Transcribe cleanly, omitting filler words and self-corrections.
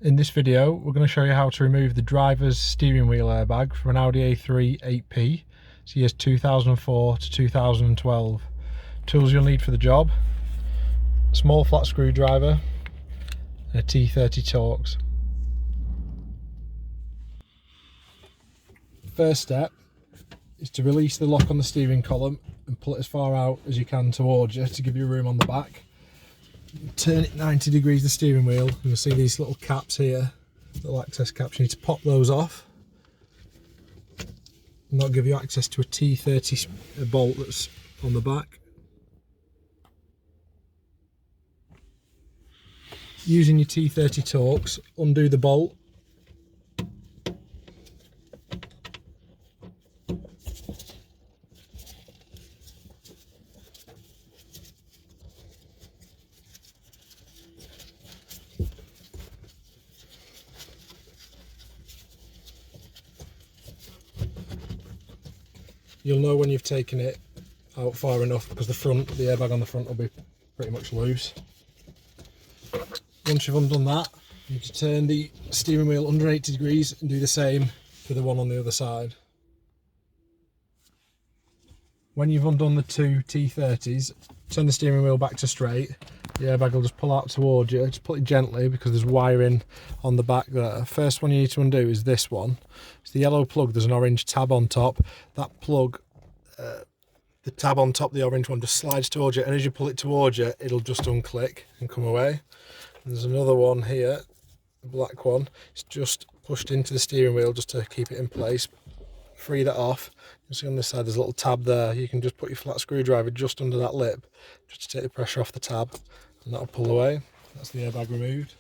In this video, we're going to show you how to remove the driver's steering wheel airbag from an Audi A3 8P. It's years 2004 to 2012. Tools you'll need for the job: small flat screwdriver and a T30 Torx. First step is to release the lock on the steering column and pull it as far out as you can towards you to give you room on the back. Turn it 90 degrees the steering wheel, and you'll see these little caps here, little access caps. You need to pop those off, and that'll give you access to a T30 bolt that's on the back. Using your T30 Torx, undo the bolt. You'll know when you've taken it out far enough because the airbag on the front will be pretty much loose. Once you've undone that, you need to turn the steering wheel under 80 degrees and do the same for the one on the other side. When you've undone the two T30s, turn the steering wheel back to straight. The airbag will just pull out towards you. Just pull it gently because there's wiring on the back there. First one you need to undo is this one. It's the yellow plug. There's an orange tab on top. That plug, the tab on top, the orange one, just slides towards you, and as you pull it towards you, it'll just unclick and come away. And there's another one here, the black one. It's just pushed into the steering wheel just to keep it in place. Free that off. You see on this side there's a little tab there. You can just put your flat screwdriver just under that lip just to take the pressure off the tab, and that'll pull away. That's the airbag removed.